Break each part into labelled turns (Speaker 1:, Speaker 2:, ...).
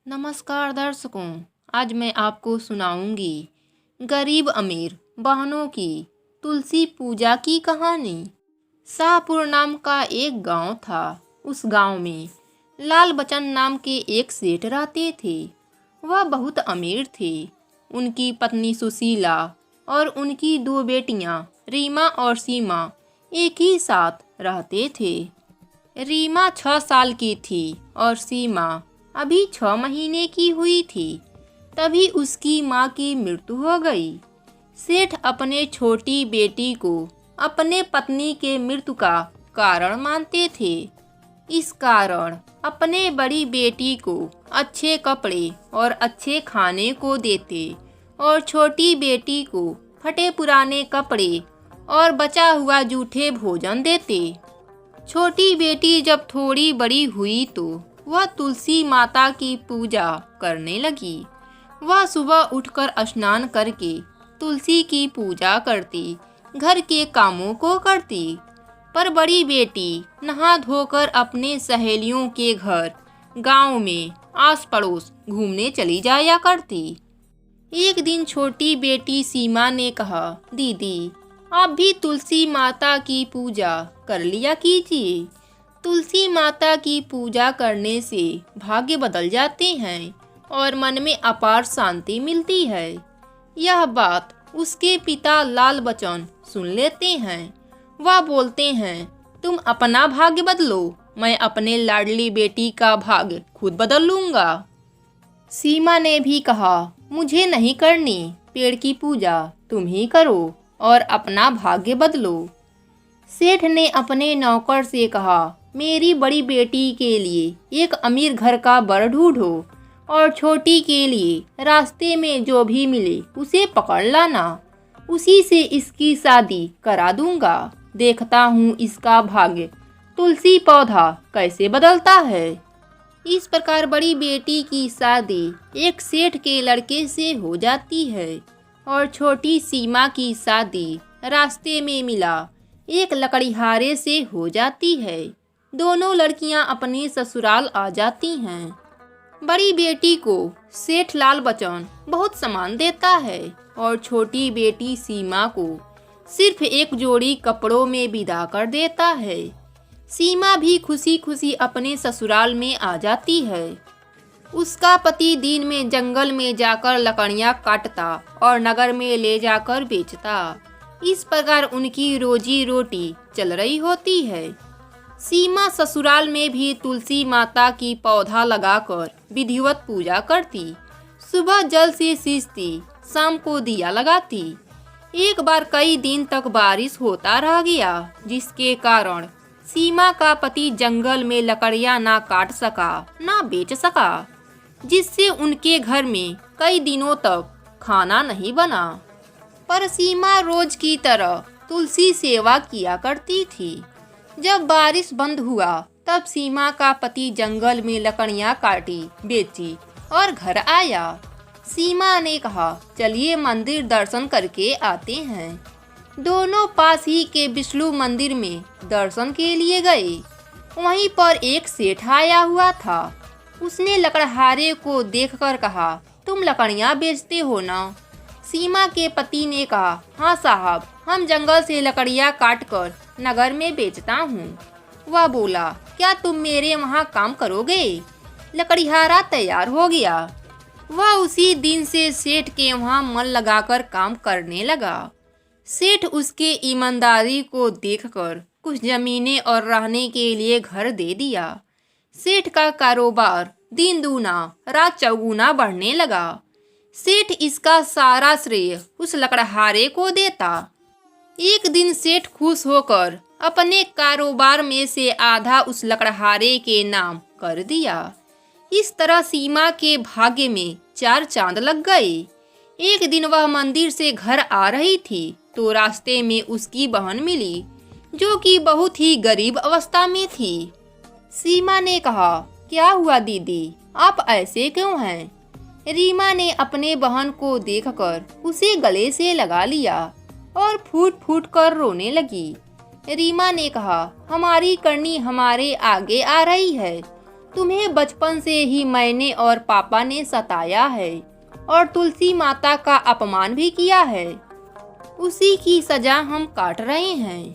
Speaker 1: नमस्कार दर्शकों, आज मैं आपको सुनाऊंगी गरीब अमीर बहनों की तुलसी पूजा की कहानी। शाहपुर नाम का एक गांव था। उस गांव में लाल बचन नाम के एक सेठ रहते थे। वह बहुत अमीर थे। उनकी पत्नी सुशीला और उनकी दो बेटियां रीमा और सीमा एक ही साथ रहते थे। रीमा 6 साल की थी और सीमा अभी 6 महीने की हुई थी। तभी उसकी माँ की मृत्यु हो गई। सेठ अपने छोटी बेटी को अपने पत्नी के मृत्यु का कारण मानते थे। इस कारण अपने बड़ी बेटी को अच्छे कपड़े और अच्छे खाने को देते और छोटी बेटी को फटे पुराने कपड़े और बचा हुआ जूठे भोजन देते। छोटी बेटी जब थोड़ी बड़ी हुई तो वह तुलसी माता की पूजा करने लगी। वह सुबह उठकर स्नान करके तुलसी की पूजा करती, घर के कामों को करती। पर बड़ी बेटी नहा धोकर अपने सहेलियों के घर गांव में आस पड़ोस घूमने चली जाया करती। एक दिन छोटी बेटी सीमा ने कहा, दीदी आप भी तुलसी माता की पूजा कर लिया कीजिए। तुलसी माता की पूजा करने से भाग्य बदल जाते हैं और मन में अपार शांति मिलती है। यह बात उसके पिता लाल बचन सुन लेते हैं। वह बोलते हैं, तुम अपना भाग्य बदलो, मैं अपने लाडली बेटी का भाग्य खुद बदल लूँगा। सीमा ने भी कहा, मुझे नहीं करनी पेड़ की पूजा, तुम ही करो और अपना भाग्य बदलो। सेठ ने अपने नौकर से कहा, मेरी बड़ी बेटी के लिए एक अमीर घर का वर ढूंढो और छोटी के लिए रास्ते में जो भी मिले उसे पकड़ लाना। उसी से इसकी शादी करा दूंगा। देखता हूँ इसका भाग्य तुलसी पौधा कैसे बदलता है। इस प्रकार बड़ी बेटी की शादी एक सेठ के लड़के से हो जाती है और छोटी सीमा की शादी रास्ते में मिला एक लकड़ीहारे से हो जाती है। दोनों लड़कियां अपने ससुराल आ जाती हैं। बड़ी बेटी को सेठ लाल बचन बहुत सम्मान देता है और छोटी बेटी सीमा को सिर्फ एक जोड़ी कपड़ों में विदा कर देता है। सीमा भी खुशी खुशी अपने ससुराल में आ जाती है। उसका पति दिन में जंगल में जाकर लकड़ियां काटता और नगर में ले जाकर बेचता। इस प्रकार उनकी रोजी रोटी चल रही होती है। सीमा ससुराल में भी तुलसी माता की पौधा लगाकर विधिवत पूजा करती। सुबह जल से सींचती, शाम को दिया लगाती। एक बार कई दिन तक बारिश होता रह गया, जिसके कारण सीमा का पति जंगल में लकड़ियां ना काट सका ना बेच सका, जिससे उनके घर में कई दिनों तक खाना नहीं बना। पर सीमा रोज की तरह तुलसी सेवा किया करती थी। जब बारिश बंद हुआ तब सीमा का पति जंगल में लकड़ियां काटी, बेची और घर आया। सीमा ने कहा, चलिए मंदिर दर्शन करके आते हैं। दोनों पास ही के विष्णु मंदिर में दर्शन के लिए गए। वहीं पर एक सेठ आया हुआ था। उसने लकड़हारे को देखकर कहा, तुम लकड़ियां बेचते हो ना? सीमा के पति ने कहा, हाँ साहब, हम जंगल से लकड़ियां काटकर नगर में बेचता हूँ। वह बोला, क्या तुम मेरे वहाँ काम करोगे? लकड़ीहारा तैयार हो गया। वह उसी दिन से सेठ के वहाँ मन लगाकर काम करने लगा। सेठ उसके ईमानदारी को देखकर कुछ जमीनें और रहने के लिए घर दे दिया। सेठ का कारोबार दिन दूना रात चौगुना बढ़ने लगा। सेठ इसका सारा श्रेय उस लकड़हारे को देता। एक दिन सेठ खुश होकर अपने कारोबार में से आधा उस लकड़हारे के नाम कर दिया। इस तरह सीमा के भाग्य में 4 चांद लग गए। एक दिन वह मंदिर से घर आ रही थी तो रास्ते में उसकी बहन मिली, जो कि बहुत ही गरीब अवस्था में थी। सीमा ने कहा, क्या हुआ दीदी, आप ऐसे क्यों हैं? रीमा ने अपने बहन को देखकर उसे गले से लगा लिया और फूट फूट कर रोने लगी। रीमा ने कहा, हमारी करनी हमारे आगे आ रही है तुम्हें बचपन से ही मैंने और पापा ने सताया है और तुलसी माता का अपमान भी किया है। उसी की सजा हम काट रहे हैं।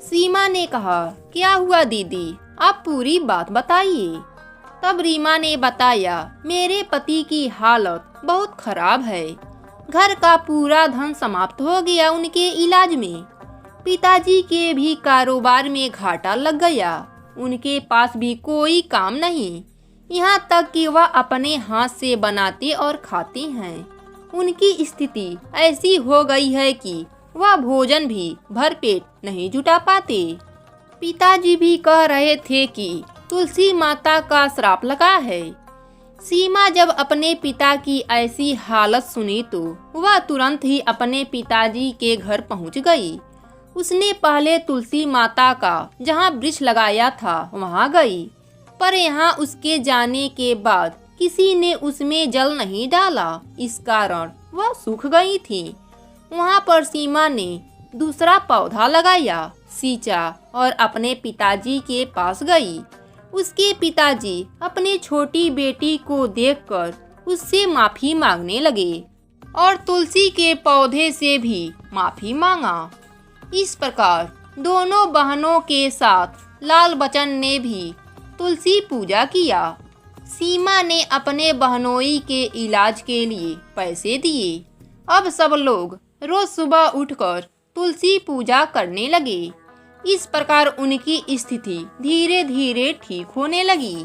Speaker 1: सीमा ने कहा, क्या हुआ दीदी, आप पूरी बात बताइए। तब रीमा ने बताया, मेरे पति की हालत बहुत खराब है। घर का पूरा धन समाप्त हो गया उनके इलाज में। पिताजी के भी कारोबार में घाटा लग गया। उनके पास भी कोई काम नहीं, यहाँ तक कि वह अपने हाथ से बनाते और खाते हैं। उनकी स्थिति ऐसी हो गई है कि वह भोजन भी भरपेट नहीं जुटा पाते। पिताजी भी कह रहे थे कि तुलसी माता का श्राप लगा है। सीमा जब अपने पिता की ऐसी हालत सुनी तो वह तुरंत ही अपने पिताजी के घर पहुंच गई। उसने पहले तुलसी माता का जहां वृक्ष लगाया था वहां गई, पर यहाँ उसके जाने के बाद किसी ने उसमें जल नहीं डाला। इस कारण वह सूख गई थी। वहां पर सीमा ने दूसरा पौधा लगाया, सींचा और अपने पिताजी के पास गई। उसके पिताजी अपने छोटी बेटी को देखकर उससे माफी मांगने लगे और तुलसी के पौधे से भी माफी मांगा। इस प्रकार दोनों बहनों के साथ लाल बचन ने भी तुलसी पूजा किया। सीमा ने अपने बहनोई के इलाज के लिए पैसे दिए। अब सब लोग रोज सुबह उठकर तुलसी पूजा करने लगे। इस प्रकार उनकी स्थिति धीरे धीरे ठीक होने लगी।